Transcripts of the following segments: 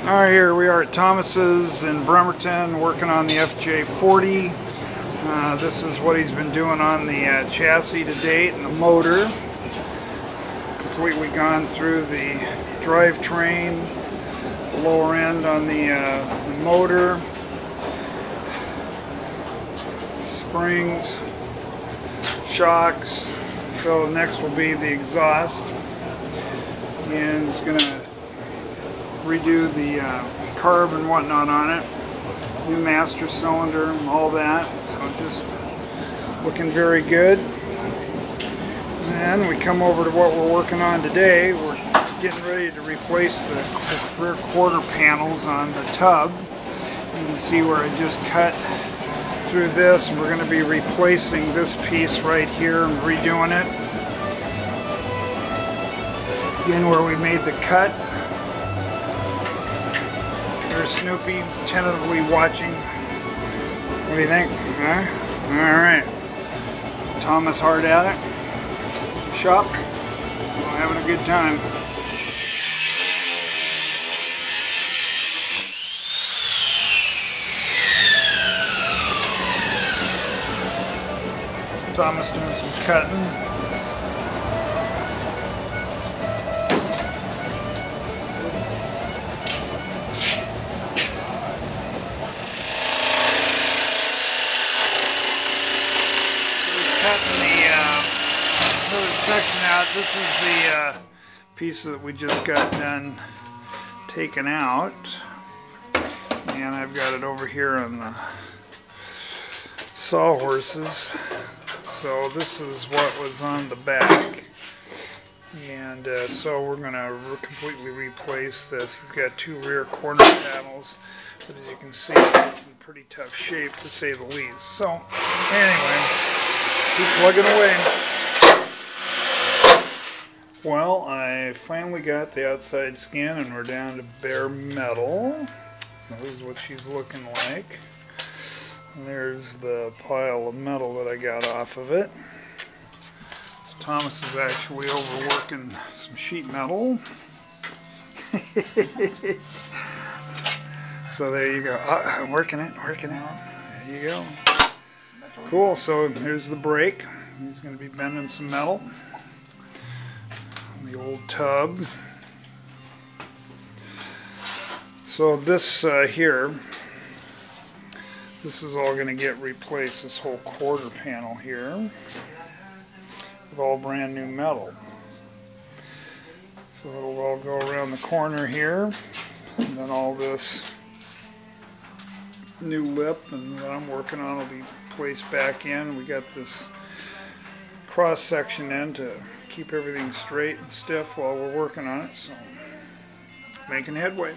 Alright, here we are at Thomas's in Bremerton working on the FJ40. This is what he's been doing on the chassis to date and the motor. Completely gone through the drivetrain, the lower end on the motor, springs, shocks. So next will be the exhaust, and he's going to redo the carb and whatnot on it, new master cylinder, all that. So just looking very good. And we come over to what we're working on today. We're getting ready to replace the rear quarter panels on the tub. You can see where I just cut through this, and we're going to be replacing this piece right here and redoing it. Again, where we made the cut. There's Snoopy tentatively watching. What do you think? Huh? Alright. Thomas hard at it. Shop. We're having a good time. Thomas doing some cutting. Cutting the section out. This is the piece that we just got done taken out, and I've got it over here on the sawhorses. So this is what was on the back, and so we're going to completely replace this. He's got two rear corner panels, but as you can see, it's in pretty tough shape to say the least. So anyway, keep plugging away. Well, I finally got the outside skin, and we're down to bare metal. So this is what she's looking like. And there's the pile of metal that I got off of it. So Thomas is actually overworking some sheet metal. So there you go. Working it. There you go. Cool, so here's the brake. He's going to be bending some metal. The old tub. So this here, this is all going to get replaced, this whole quarter panel here, with all brand new metal. So it'll all go around the corner here, and then all this new lip and what I'm working on will be placed back in. We got this cross section in to keep everything straight and stiff while we're working on it, so making headway.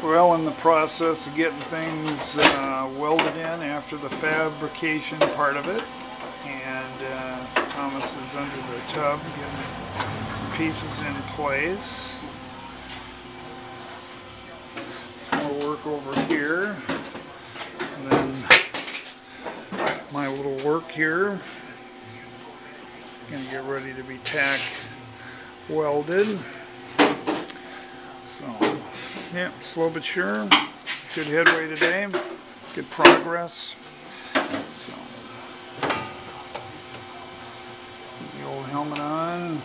Well, in the process of getting things welded in after the fabrication part of it, and so Thomas is under the tub getting some pieces in place. Some more work over here, and then my little work here. Gonna get ready to be tack welded. So yeah, slow but sure. Good headway today. Good progress. So the old helmet on.